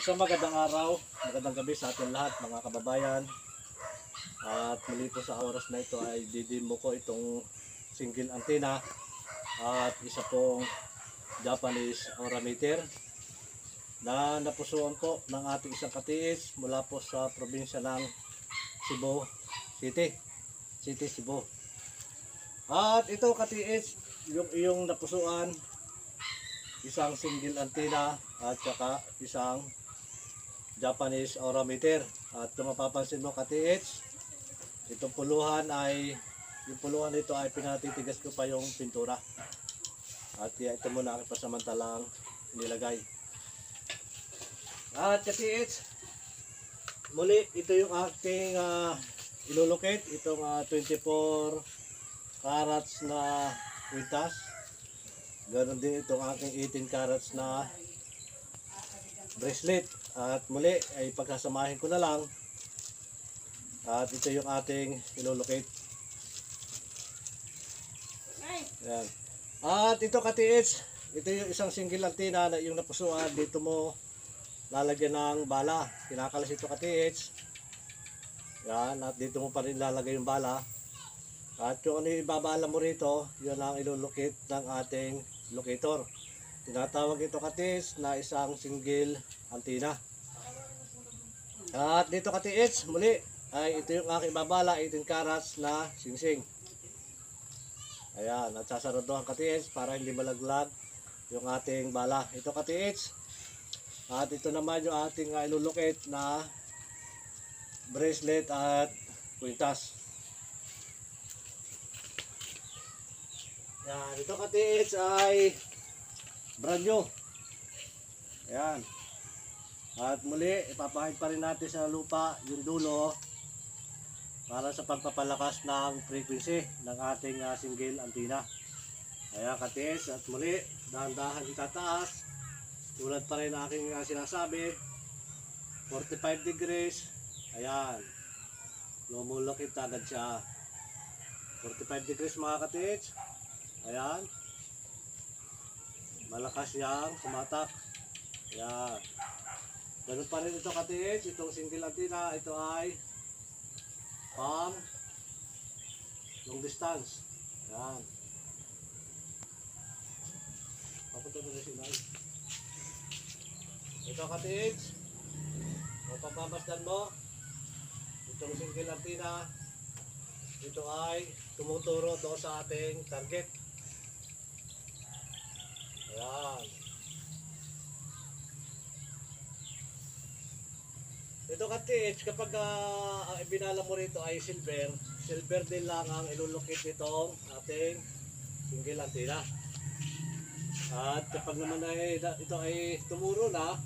Isang magandang araw, magandang gabi sa ating lahat mga kababayan. At muli po sa oras na ito ay didimo ko itong single antenna at isa pong Japanese aurameter na napusuan po ng ating isang katiis mula po sa probinsya ng Cebu City, Cebu. At ito katiis, yung iyong napusuan, isang single antenna at saka isang Japanese aurameter. At kung mapapansin mo katiis, itong puluhan ay, yung puluhan nito ay pinatitigas ko pa yung pintura. At ito muna aking pasamantalang nilagay. At katiis, muli ito yung aking ilulukit, itong 24 carats na kwintas. Ganon din itong aking 18 carats na bracelet. At muli ay pagsasamahin ko na lang. At ito yung ating ilulukit. Ayan. At ito katiis, ito yung isang single antenna na yung napusuan. Dito mo lalagyan ng bala. Kinakalas ito katiis. Yan. At dito mo pa rin lalagay yung bala. At yung ano yung ibabala mo rito, yun ang ilulukit ng ating locator. Tinatawag ito katiis na isang single antenna. At dito katiis, muli ay ito yung aking babala, 18 carats na singsing. Ayan, at sasaraduhan katiis para hindi malaglag yung ating bala. Ito katiis. At ito naman yung ating ilulukit na bracelet at kwintas. Yan, ito katiis ay brand new. Ayan. At muli, ipapahid pa rin natin sa lupa yung dulo para sa pagpapalakas ng frequency ng ating single antenna. Ayan katiis, at muli, dahan-dahan itataas. Tulad pa rin aking sinasabi, 45 degrees. Ayan. Lumulukit agad siya. 45 degrees mga katiis. Ayan. Malakas yang sumatak. Ayan. Ganun pa rin ito katiis, itong single antenna, ito ay pang long distance. Ayan. Papunta na rin sinay. Ito katiis, o pagbabasdan mo, itong single antenna, ito ay tumuturo doon sa ating target. Ayan. Ito katiis, kapag ang ibinala mo rito ay silver din lang ang ilulukit nitong ating single antenna. At kapag naman ay ito ay tumuro na,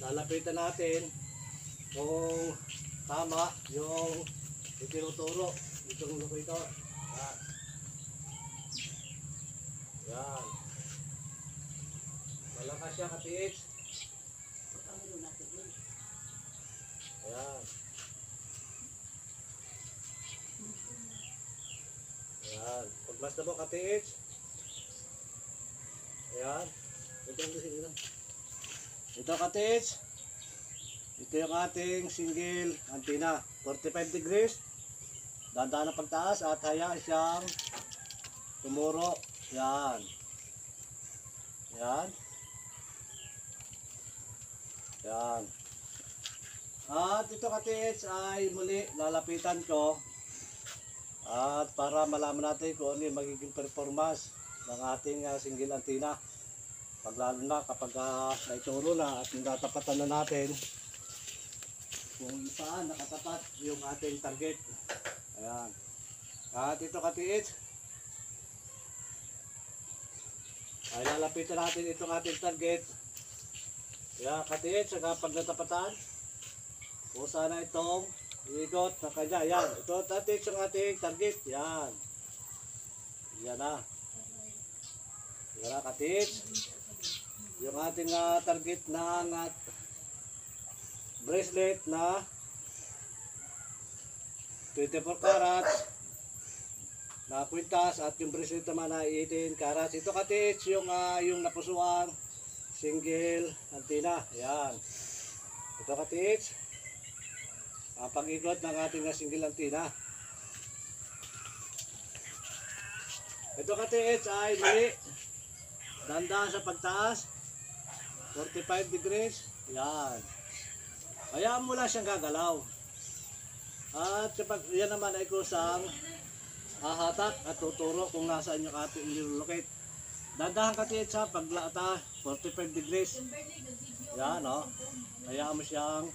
lalapitan natin kung tama yung itinuturo itong locator. Yan. Yan. Malakas siya katiis. Ayan. Ayan. Pagbasta mo katiis. Ayan. Ito katiis. Ito yung ating single antenna. 45 degrees. Dahan-dahan ang pagtaas at hayaan siyang tumuro. Ayan. Ayan. Ayan. At ito katiis ay muli lalapitan ko at para malaman natin kung ano yung magiging performance ng ating single antenna. Paglalo na kapag naituro na at natatapatan na natin kung saan nakatapat yung ating target. Ayan. At ito katiis ay lalapitan natin itong ating target. Ayan katiis, kapag natapatan kung sana itong ikot na kanya. Yan. Ito natin yung ating target. Yan. Yan na. Yan na katiis. Yung ating target ng bracelet na 24 carats na kwintas at yung bracelet naman na 18 carats. Ito katiis yung napusuang single antenna. Yan. Ito katiits, ang pag-ikot ng ating single antenna. Ito katiits ay muli. Dandahan sa pagtaas. 45 degrees. Yan. Hayaan mo lang siyang gagalaw. At kapag yan naman ay kusang hahatak at tuturo kung nasaan yung ating nilolocate. Dandahan katiits sa paglata 45 degrees. Yan o. Hayaan mo siyang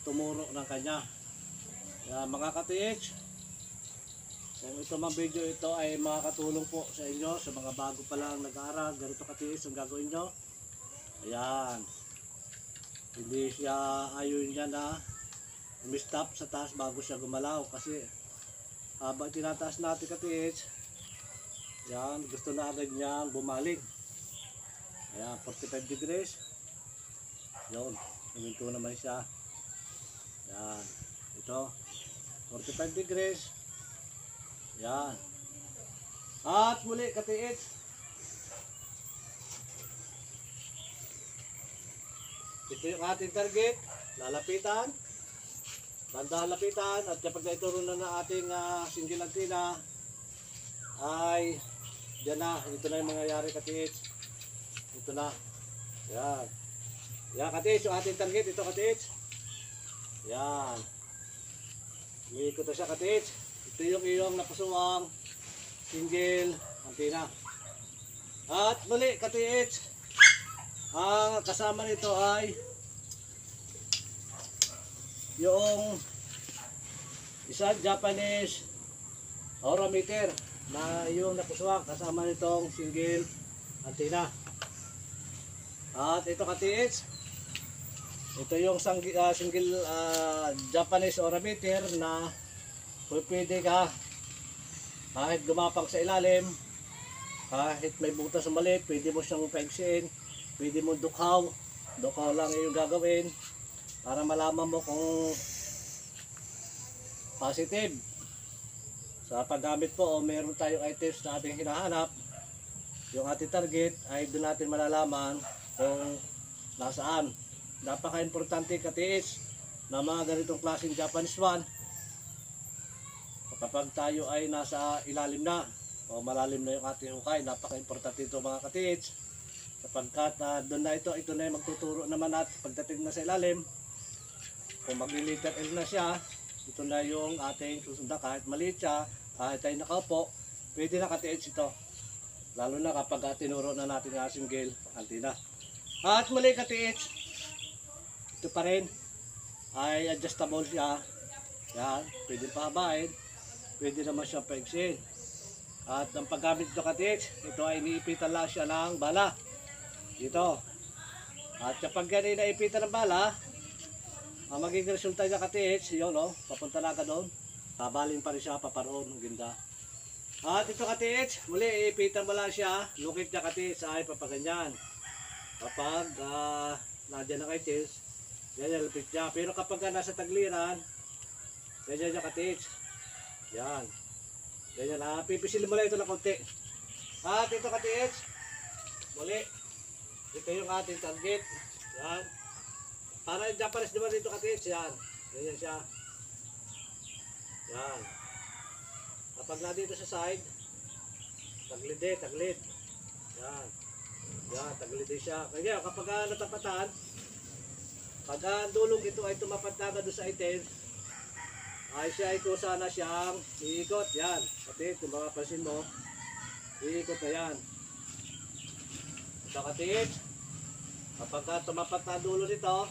tumuro ng kanya. Yan mga katiits. Kung ito mang video ito ay makakatulong po sa inyo, sa mga bago pa lang nag-aaral, ganito katiis ang gagawin nyo. Ayan. Hindi siya, ayaw niya na umistop sa taas bago siya gumalaw. Kasi habang tinataas natin katiis, yan, gusto na agad niyang bumalik. Ayan, 45 degrees. Yun, huminto naman siya. Yan, ito, 45 degrees. Yan. At muli katiits. Ito yung ating target. Lalapitan. Bandahan lapitan. At kapag naituro na ating single antenna ay dyan na. Ito na yung mangyayari katiits. Ito na. Yan. Yan katiits. Yung ating target. Ito katiits. Yan. Iikot na siya katiits. Ito yung iyong napusuang single antenna. At muli katiits, ang kasama nito ay yung isang Japanese aurameter na yung napusuang kasama nitong single antenna. At ito katiits, ito yung single Japanese aurameter na pwede ka kahit gumapang sa ilalim, kahit may butas na maliit, pwede mo siyang paigsiin, pwede mo dukhaw lang yung gagawin para malaman mo kung positive sa paggamit po o meron tayong items na ating hinahanap. Yung ating target ay doon natin malalaman kung nasaan. Napaka-importante katiis na mga ganitong klaseng Japanese one. Kapag tayo ay nasa ilalim na o malalim na yung ating hukay, napaka-importante ito mga katiits. Sapagkat doon na ito na yung magtuturo naman at pagdating na sa ilalim, kung magli-letter L na siya, ito na yung ating susundan. Kahit maliit siya, kahit tayo nakaupo, pwede na katiits ito. Lalo na kapag tinuro na natin yung single antenna. At muli katiits, ito pa rin ay adjustable siya. Yan, pwede pahabain. Pwede naman siya paigsin. At ang paggamit nito katiits, ito ay iniipitan lang siya ng bala. Dito. At kapag yan naipitan ng bala, ang magiging resulta niya katiits, yun o, papunta na ka doon. Kabalin pa rin siya, paparoon, ang ganda. At ito katiits, muli iipitan mo lang siya, lukit niya katiits ay papaganyan. Kapag nandiyan na katiits, ganyan lupit niya. Pero kapag nasa tagliran, ganyan niya katiits. Yan. Ganyan na. Pipisilin mo lang ito na konti. At ito katiits. Muli. Ito yung ating target. Yan. Para yung Japanese naman dito katiits. Yan. Ganyan siya. Yan. Kapag na dito sa side, taglid eh. Taglid. Yan. Yan. Taglid din siya. Kaya kapag natapatan, pag ang dulong ito ay tumapat na doon sa item, ay siya ito sana siyang iikot. Yan. Katiits, kung makapansin mo, iikot na yan. Ito katiits, kapag tumapat na dulo nito,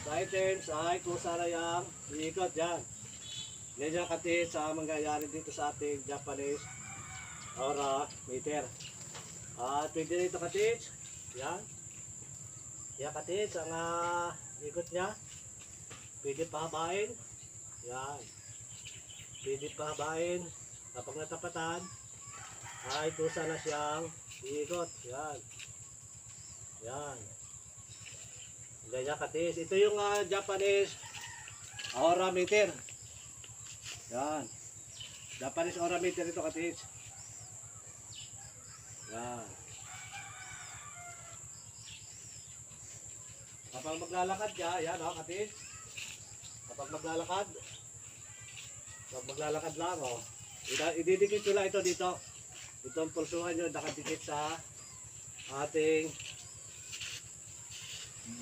sa items ay kung sana yung iikot. Yan. Yan yung katiits ang mangyayari dito sa ating Japanese aurameter. At pwede nito katiits. Yan. Yan katiits, ang ikot niya. Pwede pahabain. Yan. Pwede pahabain. Kapag natapatan, ay kusa na siyang iikot. Yan. Yan. Ganyan katiis. Ito yung Japanese aurameter. Yan. Japanese aurameter ito katiis. Yan. Kapag maglalakad ka, yan o, kati. Kapag maglalakad lang o. Ididikit ko lang ito dito. Itong pulsuhan nyo nakadikit sa ating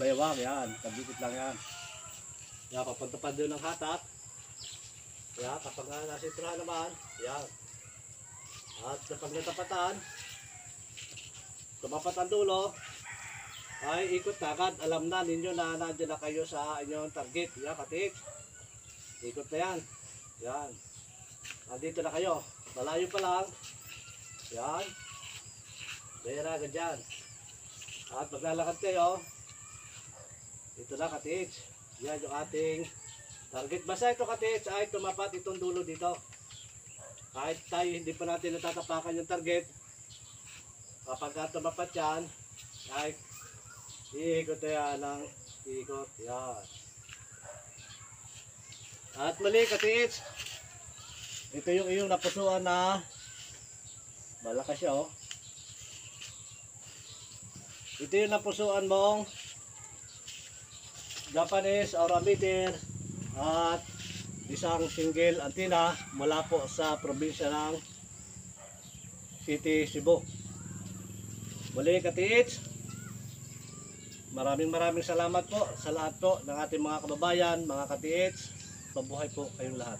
baywang. Yan, kadikit lang yan. Yan, papunta pa doon ng hatak. Yan, kapag nasiturahan naman, yan. At kapag natapatan, tumapat ang dulo, ay ikot na agad. Alam na ninyo na nandiyan na kayo sa inyong target. Yan, katik. Ikot na yan. Yan. Nandito na kayo. Malayo pa lang. Yan. Kaya na agad dyan. At maglalakad kayo. Ito na, katik. Yan yung ating target. Basta ito, katik, ay tumapat itong dulo dito. Kahit tayo hindi pa natin natatapakan yung target, kapag tumapat yan, ay iikot na yan ng ikot. Yan. At mali, katiits. Ito yung iyong napusuan na malakas siya, oh. Ito yung napusuan mong Japanese Aurameter at isang single antenna mula po sa probinsya ng City, Cebu. Muli, katiits. Maraming salamat po sa lahat po ng ating mga kababayan, mga katiits. Mabuhay po kayong lahat.